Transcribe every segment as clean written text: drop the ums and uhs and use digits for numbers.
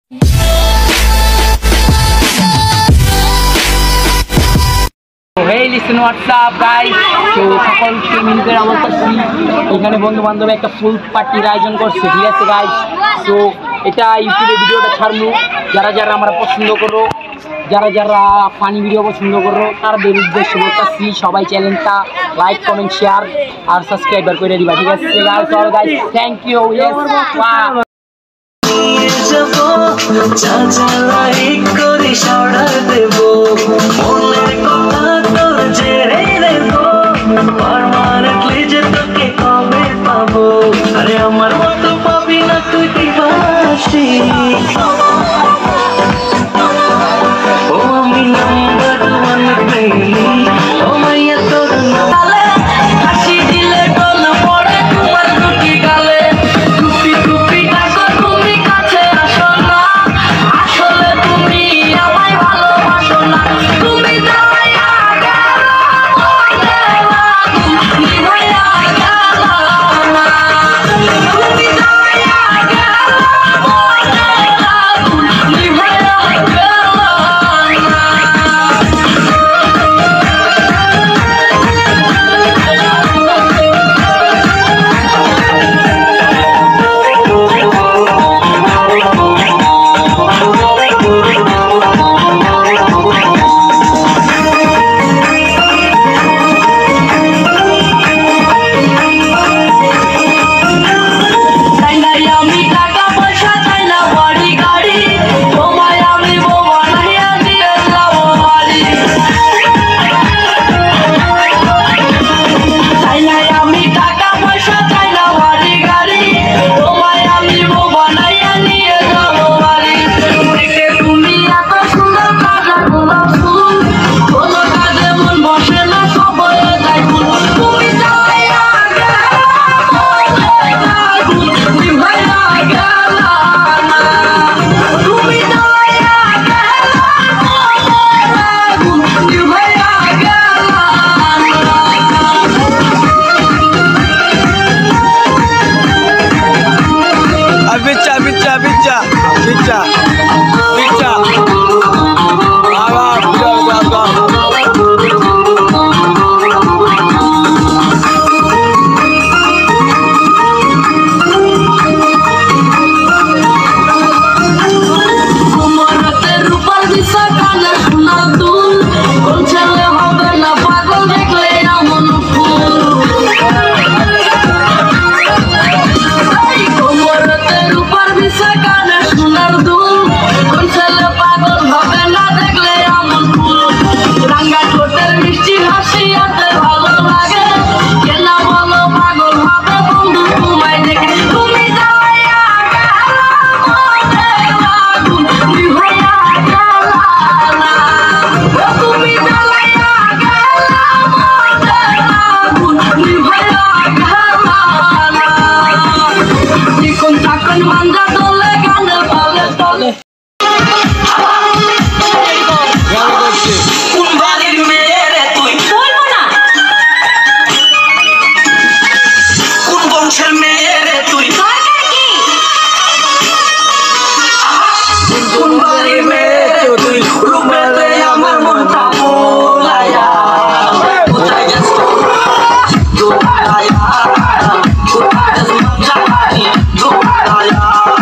Hey, listen, what's up, guys? So, সকলকে মিলতে বলতেছি এখানে বন্ধু বান্ধব একটা ফুল পার্টির আয়োজন করছে, ঠিক আছে গাইস? তো এটা ইউটিউবে ভিডিওটা ছাড়বো, যারা যারা আমরা পছন্দ করো, যারা যারা ফানি ভিডিও পছন্দ করো তাদের উদ্দেশ্যে বলতেছি সবাই চ্যানেলটা লাইক কমেন্ট শেয়ার আর সাবস্ক্রাইবার করে দিবা, ঠিক আছে guys? All guys, thank you. Yes, wow. আরে আমার মতো পাবি না তুই কি বাসি ও আমি নাম্বার ওয়ান পেলি ও মাইয়া তোর নালে হাসি দিলে ডল পড়ে তোমার দুটি গালে টুপি টুপি ডাকো তুমি কাছে আসো না আসলে তুমি আমায় ভালোবাসো না তুমি যাইয়া গেলা তুমি ভাইয়া গেলা না তুমি যাইয়া গেলা তুমি ভাইয়া গেলা Yeah.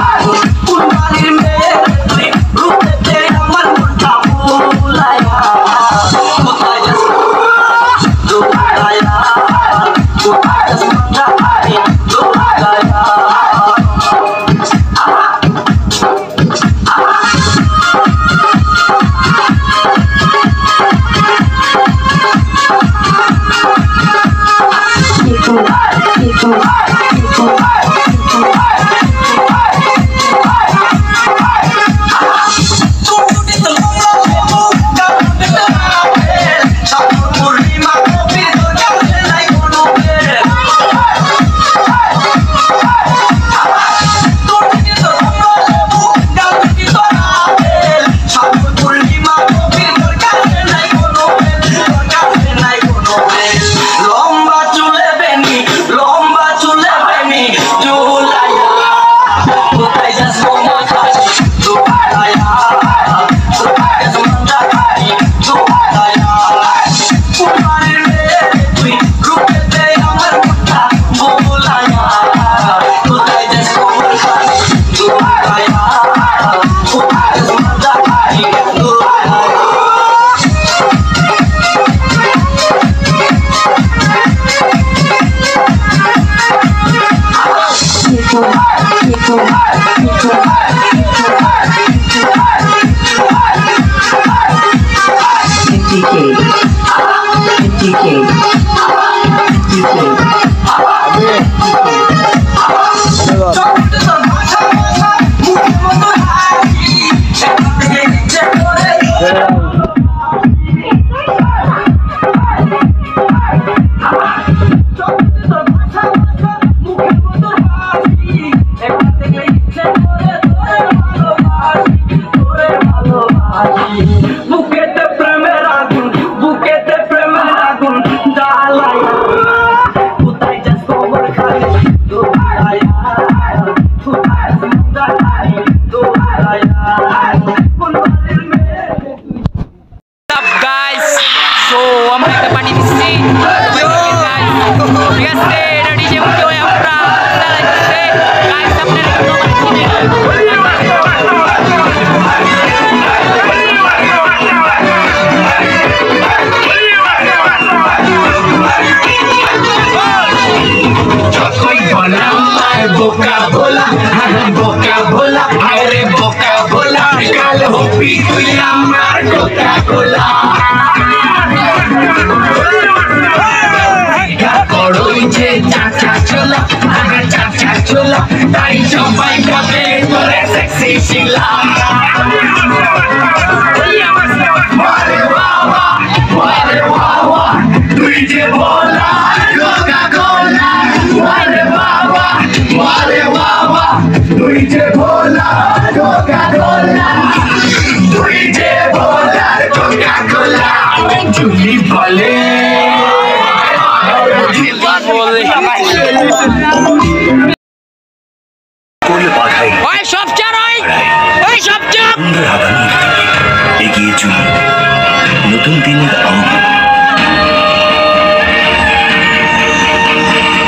নতুন দিনের আহ্বান,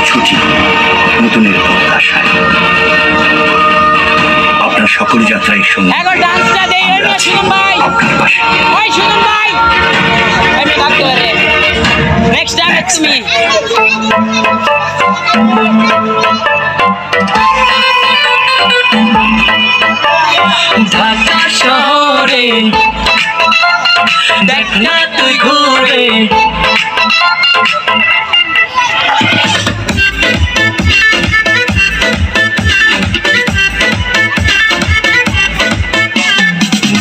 ছুটি নতুনের প্রত্যাশায় আপনার সকল যাত্রায় সঙ্গে আপনার পাশে। Next time it's me. Dhaka শহরে দেখ না তুই ঘুরে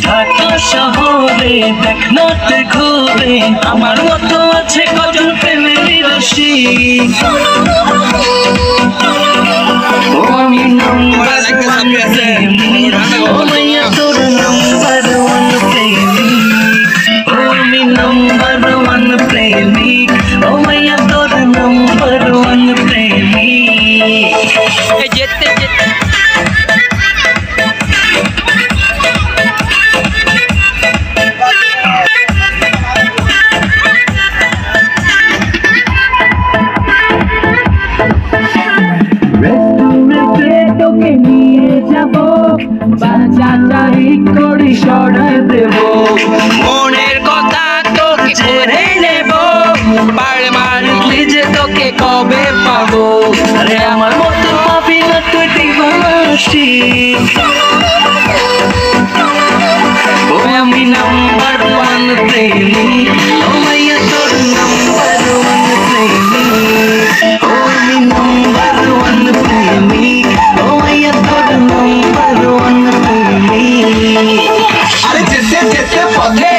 ঢাকা শহরে দেখ না তুই ঘুরে আমার মতো আছে কজন প্রেমের রসিক ও আমি নাম্বার তোর নাম্বার ওয়ান প্রেমিক ও আমি নাম্বার ওয়ান প্রেমিক ও মাইয়া তোর নাম্বার ওয়ান প্রেমিক যেতে যেতে তোকে নিয়ে যাব বাচ্চাচারি করে সরাই দেব মনের কথা তোকে ছেড়ে নেব বাড়ি মারলি যে তোকে কবে পাবো আরে আমার মতো পাবি না তুই দিবাসী ও আমি নাম্বার ওয়ান প্রেমিক ও মাইয়া তোর নাম্বার ওয়ান প্রেমিক ও আমি নাম্বার ওয়ান প্রেমিক ও মাইয়া তোর নাম্বার ওয়ান প্রেমিক আরে যেতে যেতে পথে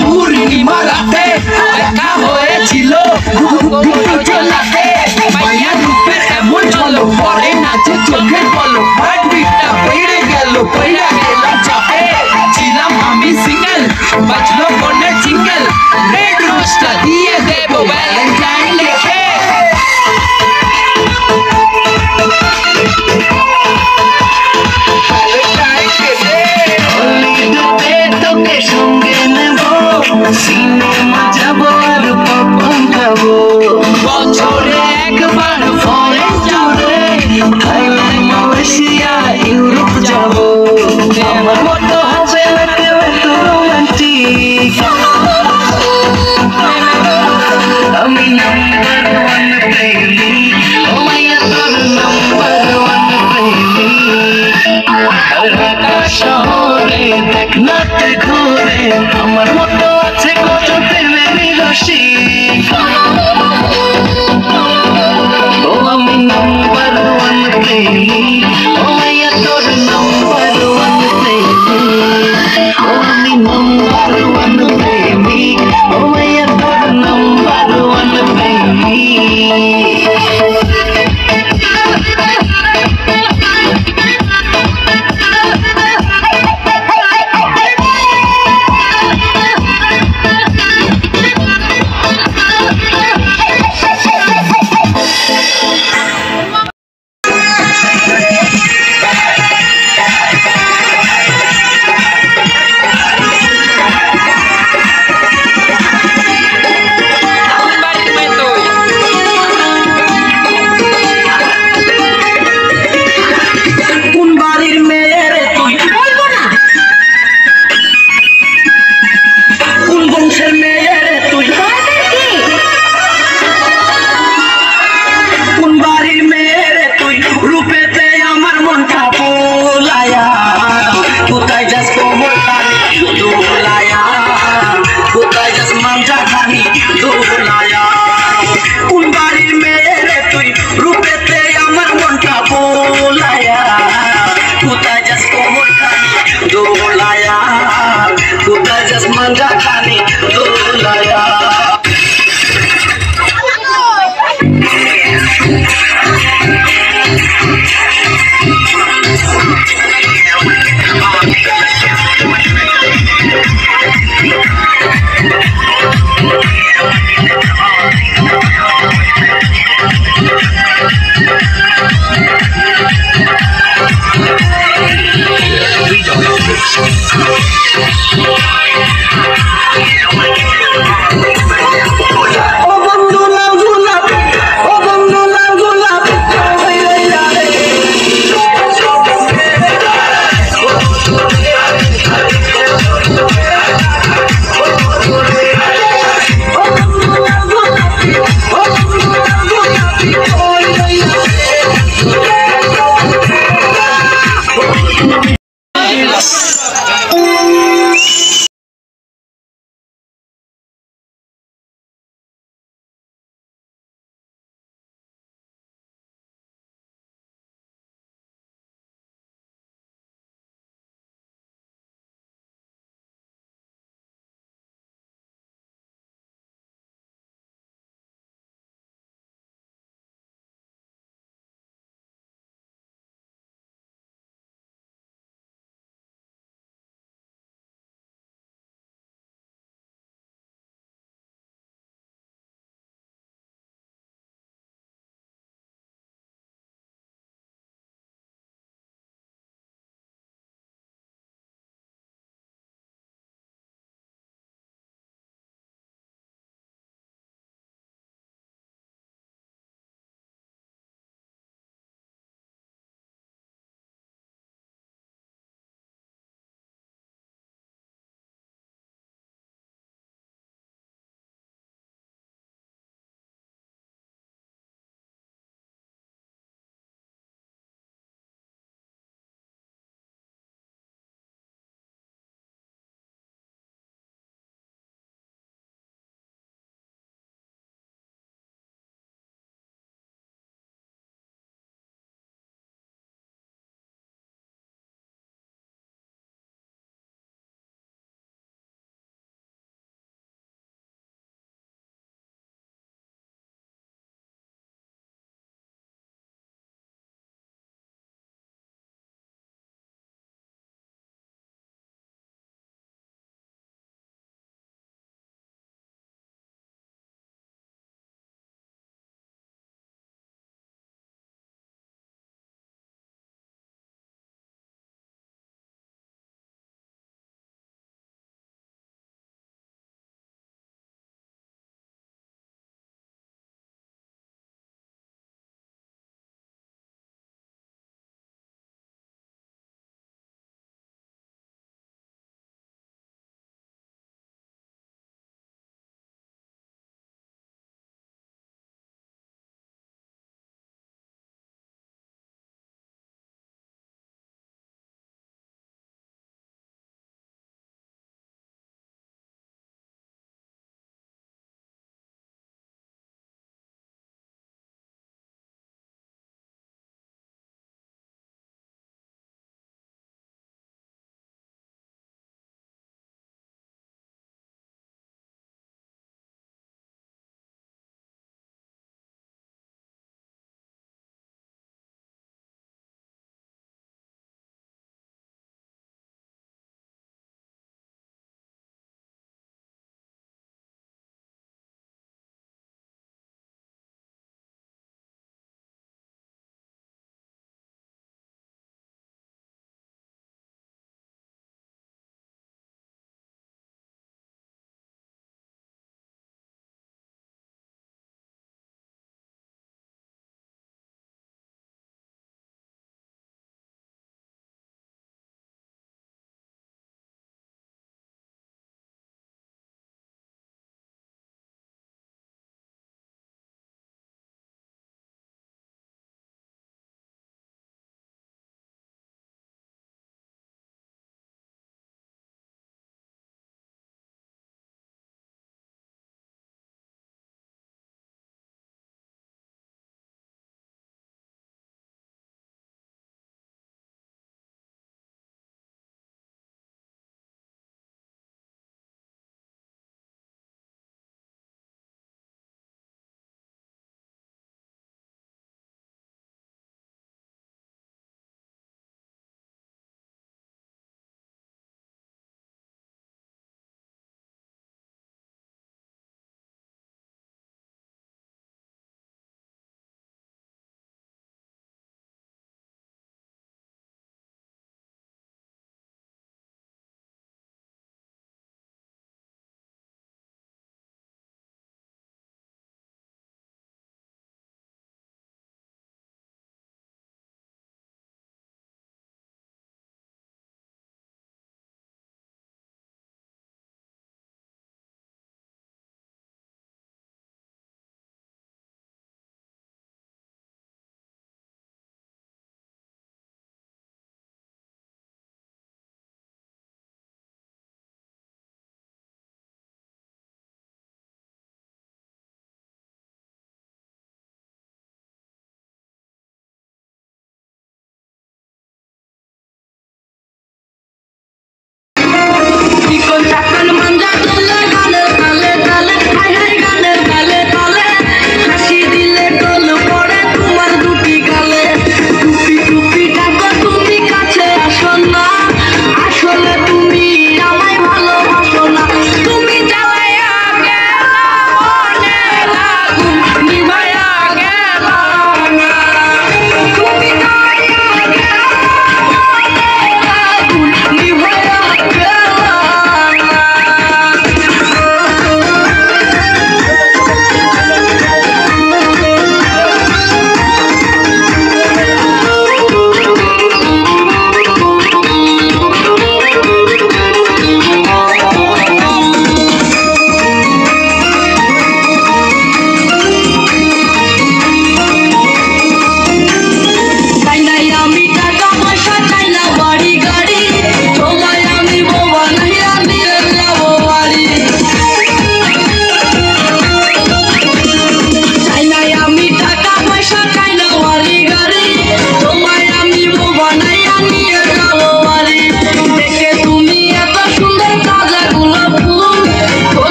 পূর্ণিমা রাতে দেখা হয়েছিল জলাতে মাইয়া রূপের এমন চলো পরে নাচে চোখের বলো হার্টবিটটা বেড়ে গেল পইরা গেলাম চাপে ছিলাম আমি সিঙ্গেল বাজলো ফোনের সিঙ্গেল রেড ঢাকা শহরে দেখ না তে ঘুরে আমার মতো আছে কত প্রেমের রসিক ও আমি নাম্বার ওয়ান প্রেমিক ও মাইয়া তোর নাম্বার ওয়ান প্রেমিক ও আমি নাম্বার ওয়ান প্রেমিক ও মাইয়া তোর নাম্বার ওয়ান প্রেমিক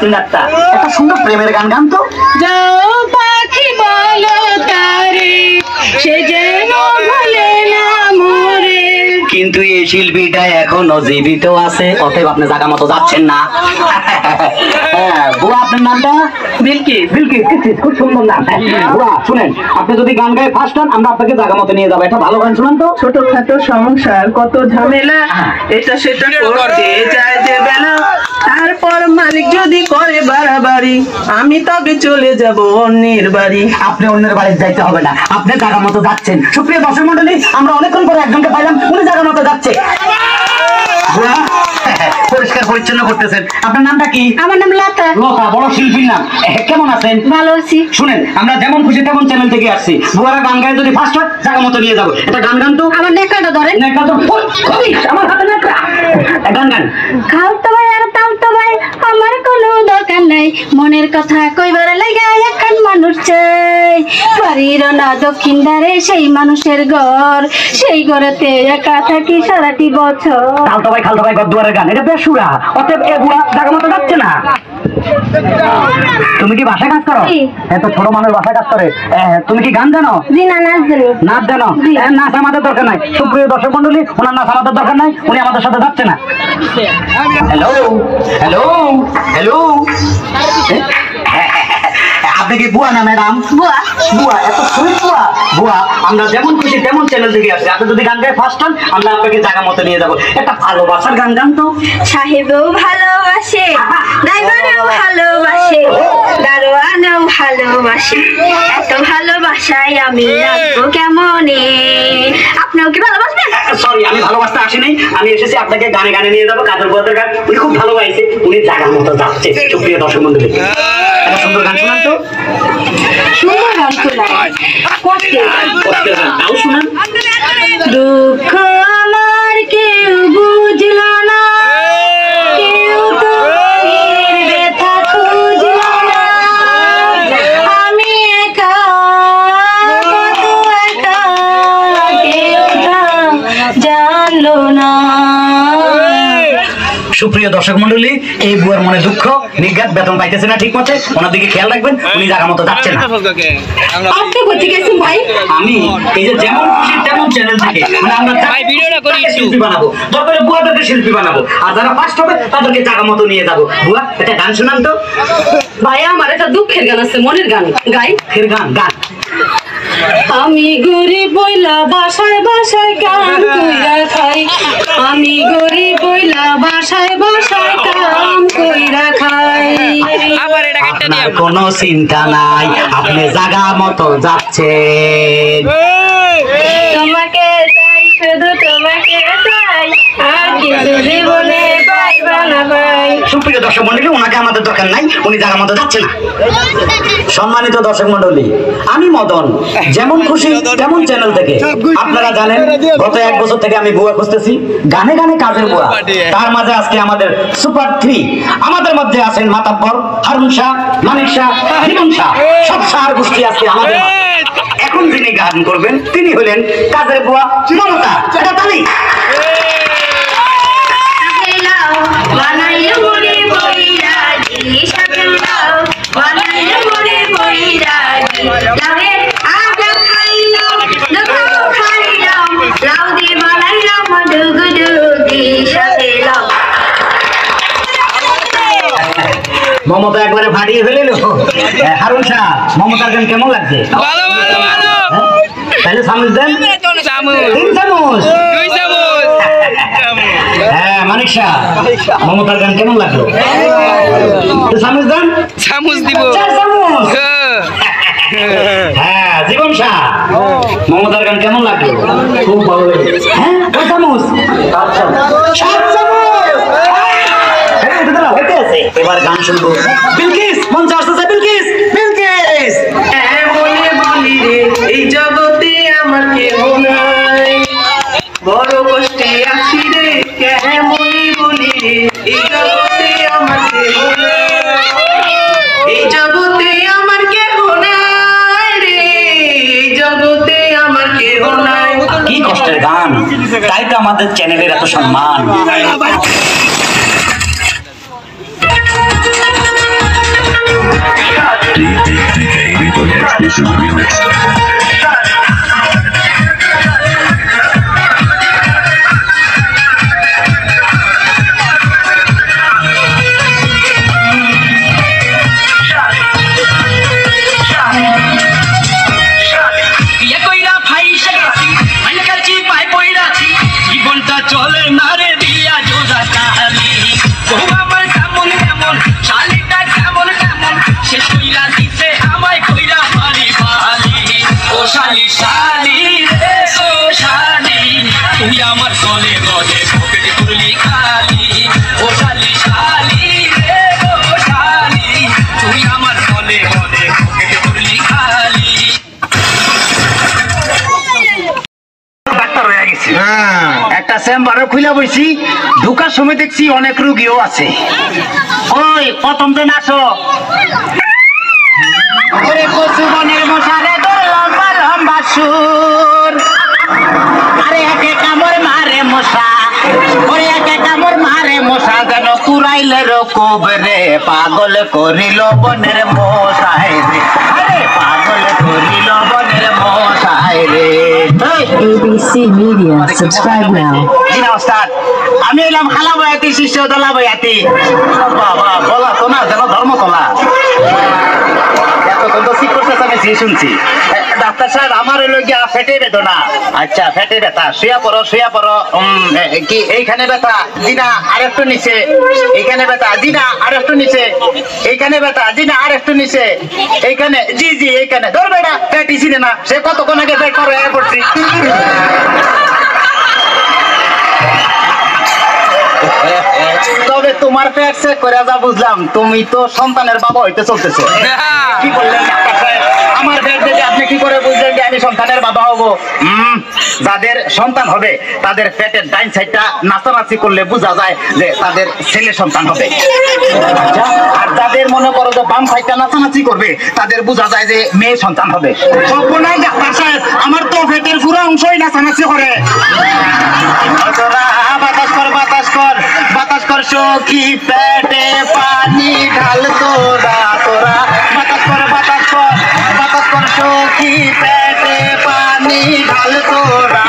সিঙ্গারটা একটা সুন্দর প্রেমের গান গান তো। যাও পাখি বলো তারে সে যেন ভুলে না মোরে। কিন্তু এই শিল্পীটা এখনো জীবিত আছে, অতএব আপনি জায়গা মতো যাচ্ছেন না। হ্যাঁ বুয়া, আপনার নামটা? বিলকিস। বিলকিস, খুব সুন্দর নাম। বুয়া শুনেন, আপনি যদি গান গায়ে ফার্স্ট হন আমরা আপনাকে জায়গা মতো নিয়ে যাবো। একটা ভালো গান শুনান তো। ছোটখাটো সংসার কত ঝামেলা, এটা সেটা করতে যায় যে বেলা, তারপর মালিক যদি করে বাড়াবাড়ি আমি তবে চলে যাব অন্যের বাড়ি। আপনি অন্যের বাড়িতে যাইতে হবে না, আপনি জায়গা মতো যাচ্ছেন। সুপ্রিয় দর্শক মন্ডলী, আমরা অনেকক্ষণ পরে একজনকে পাইলাম, উনি জায়গা মতো যাচ্ছে। বুয়া পরিষ্কার পরিচ্ছন্ন করতেছেন। আপনার নামটা কি? আমার নাম লতা। লতা, বড় শিল্পীর নাম। কেমন আছেন? ভালো আছি। শুনেন, আমরা যেমন খুশি তেমন চ্যানেল থেকে আসছি। বুয়ারা গান গায়ে যদি ফার্স্ট হয় জায়গা মতো নিয়ে যাবো। এটা গান গান তো। আমার নেকাটা ধরেন। নেকা তো আমার হাতে নেকা। গান গান। খালতো ভাই আর তালতো ভাই আমার কোনো দরকার নাই, মনের কথা কইবার লাগা এখন মানুষ চাই। বাড়ির না দক্ষিণ ধারে সেই মানুষের ঘর, সেই ঘরেতে একা থাকি সারাটি বছর। খালতো ভাই গদ্দুয়ারের গান, এটা বেসুরা, অতএব এ বুয়া জায়গা মতো যাচ্ছে না। তুমি কি বাসায় কাজ করো? এত ছোট মানুষ বাসায় কাজ করে। তুমি কি গান জানো? জি না, নাচ জানি। নাচ জানো? নাচ আমাদের দরকার নাই। সুপ্রিয় দর্শক মন্ডলী, ওনার নাচ আমাদের দরকার নাই, উনি আমাদের সাথে যাচ্ছে না। হ্যালো হ্যালো হ্যালো, আপনি কি বুয়া না ম্যাডাম? বুয়া। বুয়া, এত সুইট বুয়া। বুয়া, আমরা যেমন খুশি তেমন চ্যানেল থেকে আসছি। আপনি যদি গান গায়ে ফার্স্ট হন আমরা আপনাকে জায়গা মতো নিয়ে যাবো। একটা ভালোবাসার গান গান তো। সাহেবও ভালোবাসে, ড্রাইভারও ভালোবাসে, দারোয়ানও ভালোবাসে, এত ভালোবাসায় আমি রাখবো কেমনে। আপনিও কি ভালোবাসবেন? সরি, আমি ভালোবাসতে আসিনি, আমি এসেছি আপনাকে গানে গানে নিয়ে যাবো। কাজের বুয়াদের গান উনি খুব ভালো গাইছে, উনি জায়গা মতো যাচ্ছে। সুপ্রিয় দর্শক মন্ডলী, একটা সুন্দর গান শোনান তো। সুন্দর গান শোনায়, কষ্টের গান। কষ্টের গান তাও শোনান। দুঃখ আমার কেউ বুঝল না, কেউ তো ব্যথা খুঁজল না, আমি একা কত একা, কেউ তা জানলো না। সুপ্রিয় দর্শক মন্ডলী, এই বুয়ার মনে দুঃখ, নির্ঘাত বেতন পাইতেছে না ঠিক মতে, ওনার দিকে খেয়াল রাখবেন, উনি জায়গা মতো যাচ্ছে না। আপনি কোথায় গেছেন ভাই? আমি এই যে যেমন খুশি তেমন চ্যানেল থেকে, মানে আমরা ভিডিওটা করি শিল্পী বানাবো, দরকার বুয়াদেরকে শিল্পী বানাবো, আর যারা ফার্স্ট হবে তাদেরকে জায়গা মতো নিয়ে যাবো। বুয়া, একটা গান শোনান তো। ভাই আমার একটা দুঃখের গান আছে, মনের গান গাই। ফের গান গান। আমি গরিব বইলা বাসায় বাসায় কাম কইরা খাই, আমি গরিব বইলা বাসায় বাসায় কাম কইরা খাই। আপনার কোনো চিন্তা নাই, আপনি জায়গা মতো যাচ্ছেন। তোমাকে চাই, শুধু তোমাকে চাই, আর কিছু জীবনে পাইবা না ভাই। সুপ্রিয় দর্শক মন্ডলী, ওনাকে আমাদের দরকার নাই, উনি জায়গা মতো যাচ্ছে না। সম্মানিত দর্শক মন্ডলী, আমি মদন, যেমন খুশি তেমন চ্যানেল থেকে। আপনারা জানেন গত 1 বছর থেকে আমি বুয়া খুঁজতেছি, গানে গানে কাজের বুয়া। তার মাঝে আজকে আমাদের সুপার 3, আমাদের মধ্যে আছেন মাতাব্বর, হারুন শাহ, মানিক শাহ, হিমন শাহ, সব শাহর গোষ্ঠী আজকে আমাদের মাঝে। এখন যিনি গান করবেন তিনি হলেন কাজের বুয়া মমতা। এটা তালি। বানাইলে মনে বইরাজি, সাথে লাও বানাইলে মনে বইরাজি, লাউয়ের আগা খাইলাম, দুখাও খাইলাম, লাউ দিয়ে বানাইলাম ডুগডুগি, সাথে লাও। মমতা একবারে ফাটিয়ে ফেলিল। হারুন শাহ, মমতার গান কেমন লাগছে? তাহলে চামচ দেন। 3 চামচ। হ্যাঁ মানিক শাহ, মমতার গান কেমন লাগলো? চামচ দেন। চামচ দিব। 4 চামচ। হ্যাঁ জীবন শাহ, মমতার গান কেমন লাগলো? খুব ভালো লেগেছে। হ্যাঁ কয় চামচ? 7 চামচ। এবার গান শুনবো। বিলকিস, মঞ্চে আসতেছে বিলকিস। বিলকিস, বলে বলি রে এই জগতে আমার কেউ নাই, বড় কষ্টে আছি রে, কেমনই বলি রে এই জগতে আমার কেউ নাই, এই জগতে আমার কেউ নাই রে, এই জগতে আমার কেউ নাই। কি কষ্টের গান, তাই তো আমাদের চ্যানেলের এত সম্মান। Exclusive remix. চলে না রে দিয়া জোড়া তালি ও আমার কেমন কেমন শালিটা কেমন কেমন শেষ কইরা দিতে আমায় কইরা পারি পালি ও শালি শালি রে ও শালি তুই আমার গলে গলে পকেট খুললি খালি ও শালি শালি রে ও শালি তুই আমার গলে গলে পকেট খুললি খালি ডাক্তার হয়ে গেছি একটা চেম্বারে খুলে বইছি ঢুকার সময় দেখছি অনেক রোগীও আছে ওই প্রথম দিন আসো ওরে কচু বনের মশারে তোর লম্বা লম্বা সুর আরে একে কামড় মারে মশা ওরে একে কামড় মারে মশা যেন কুড়াইলে রকব রে পাগল করিল বনের মশাই রে আরে পাগল করিল বনের মশাই রে ABC Media. Subscribe now. জি নমস্কার আমি এলাম খালা বয়াতি শিষ্য দলা বয়াতি বাবা বলা তো না যেন ধর্মতলা এতক্ষণ তো ঠিক করতেছে আমি জি শুনছি ডাক্তার সাহেব আমার হলো গিয়া ফেটে বেদনা আচ্ছা ফেটে ব্যথা শুয়া পড়ো কি এইখানে ব্যথা জিনা আরেকটু নিচে এইখানে ব্যথা জিনা আরেকটু নিচে এইখানে ব্যথা জিনা আরেকটু নিচে এইখানে জি জি এইখানে ধরবে না পেটি চিনে না সে কতক্ষণ আগে পেট করে পড়ছি তবে তোমার পেট চেক করে যা বুঝলাম তুমি তো সন্তানের বাবা হইতে চলতেছে কি বললেন ডাক্তার সাহেব আমার পেট দেখে আপনি কি করে বুঝলেন যে আমি সন্তানের বাবা হব যাদের সন্তান হবে তাদের পেটের ডাইন সাইডটা নাচানাচি করলে বোঝা যায় যে তাদের ছেলে সন্তান হবে আর যাদের মনে করো যে বাম সাইডটা নাচানাচি করবে তাদের বোঝা যায় যে মেয়ে সন্তান হবে সর্বনাশ ডাক্তার সাহেব আমার তো পেটের পুরো অংশই নাচানাচি করে বাতাস কর সখী পেটে পানি ঢাল তোরা বাতাস কর সখী পেটে পানি ঢাল তোরা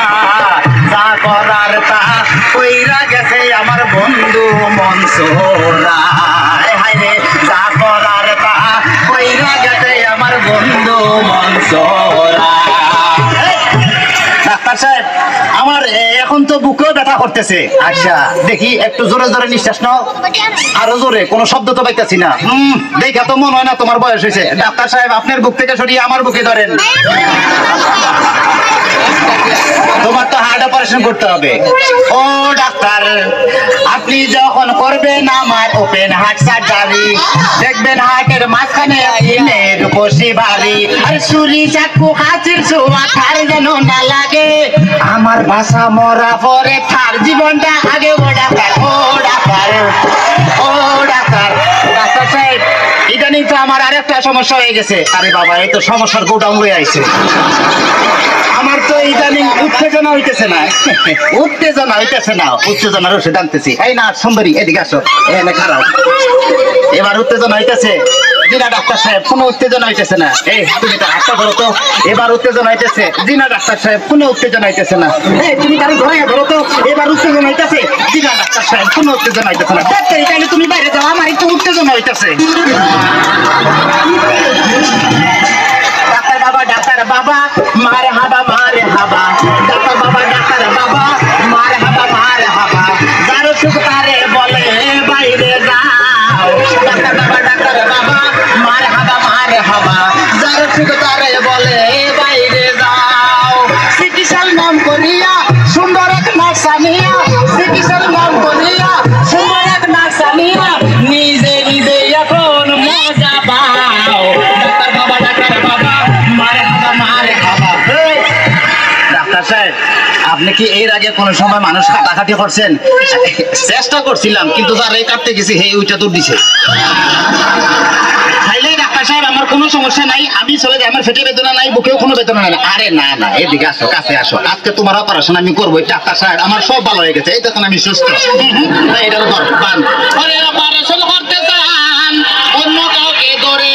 যা করার তা কইরা গেছে আমার বন্ধু মনসুরা হায় রে যা করার তা কইরা গেছে আমার বন্ধু মনসুরা ডাক্তার সাহেব আমার এখন তো বুকেও ব্যথা করতেছে আচ্ছা দেখি একটু জোরে জোরে নিঃশ্বাস নাও আরো জোরে কোনো শব্দ তো পাইতেছি না দেখা তো মনে হয় না তোমার বয়স হয়েছে ডাক্তার সাহেব আপনার বুক থেকে সরিয়ে আমার বুকে ধরেন তোমার তো হার্ট অপারেশন করতে হবে ও ডাক্তার আপনি যখন করবেন আমার ওপেন হার্ট সার্জারি দেখবেন হার্টের মাঝখানে রূপসী ভারী আর ছুরি চাকু হাসির ছোঁয়া ঠার যেন না লাগে আমার ভাষা মরা পরে তার জীবনটা আগে ও ডাক্তার ডাক্তার সাহেব ইদানিং তো আমার আরেকটা সমস্যা হয়ে গেছে আরে বাবা এই তো সমস্যার গোডাউন হয়ে আইছে আমার তো ইদানিং উত্তেজনা হইতেছে না উত্তেজনার ওষুধ আনতেছি এই না সুন্দরী এদিকে আসো এখানে খারাপ এবার উত্তেজনা হইতেছে জিনা ডাক্তার সাহেব কোনো উত্তেজনা হইতেছে না এই তুমি তার হাতটা ধরো তো এবার উত্তেজনা হইতেছে জিনা ডাক্তার সাহেব কোনো উত্তেজনা হইতেছে না এই তুমি তার ধরো তো এবার উত্তেজনা হইতেছে জিনা ডাক্তার সাহেব কোনো উত্তেজনা হইতেছে না ডাক্তার তাহলে তুমি বাইরে যাও আমার একটু উত্তেজনা হইতেছে ডাক্তার বাবা মারে হাবা ডাক্তার বাবা মারে হাবা যারো সুখ তারে বলে বাইরে যাও ডাক্তার বাবা মারে হাবা যারো সুখ তারে বলে বাইরে যাও চিকিৎসার নাম করিয়া সুন্দর এক নার্সানিয়া চিকিৎসার নাম করিয়া সুন্দর এক নার্সানিয়া নিজে এখন মজা পাও ডাক্তার বাবা ডাক্তার সাহেব আপনি কি এর আগে কোন সময় মানুষ কাটাকাটি করছেন চেষ্টা করছিলাম কিন্তু যার এই কাটতে গেছি হে উঁচা দূর দিছে খাইলেই ডাক্তার সাহেব আমার কোনো সমস্যা নাই আমি চলে যাই আমার পেটে বেদনা নাই বুকেও কোনো বেদনা নাই আরে না এদিকে আসো কাছে আসো আজকে তোমার অপারেশন আমি করবো ডাক্তার সাহেব আমার সব ভালো হয়ে গেছে এই দেখুন আমি সুস্থ এটার উপর বান অপারেশন করতে চান অন্য কাউকে ধরে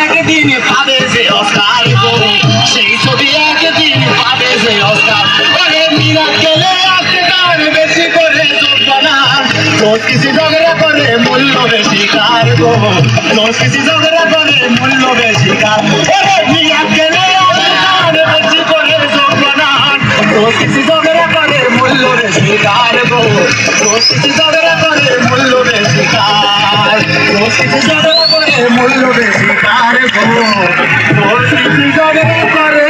একদিন পাবে যে অস্কার গো, সেই ছবি একদিন পাবে যে অস্কার। ওরে মিরাকেলে অস্কার বেশি করে যোগ্য না, দোষ কিছু ঝগড়া করে মূল্য বেশি কার গো, দোষ কিছু ঝগড়া করে মূল্য বেশি কার। ওরে মিরাকেলে অস্কার বেশি করে যোগ্য না, দোষ কিছু ঝগড়া করে মূল্য বেশি কার গো, দোষ কিছু ঝগড়া করে মূল্য বেশি কার, দোষ কিছু ঝগড়া করে মূল্য বেশি কার গো, দোষ কিছু ঝগড়া করে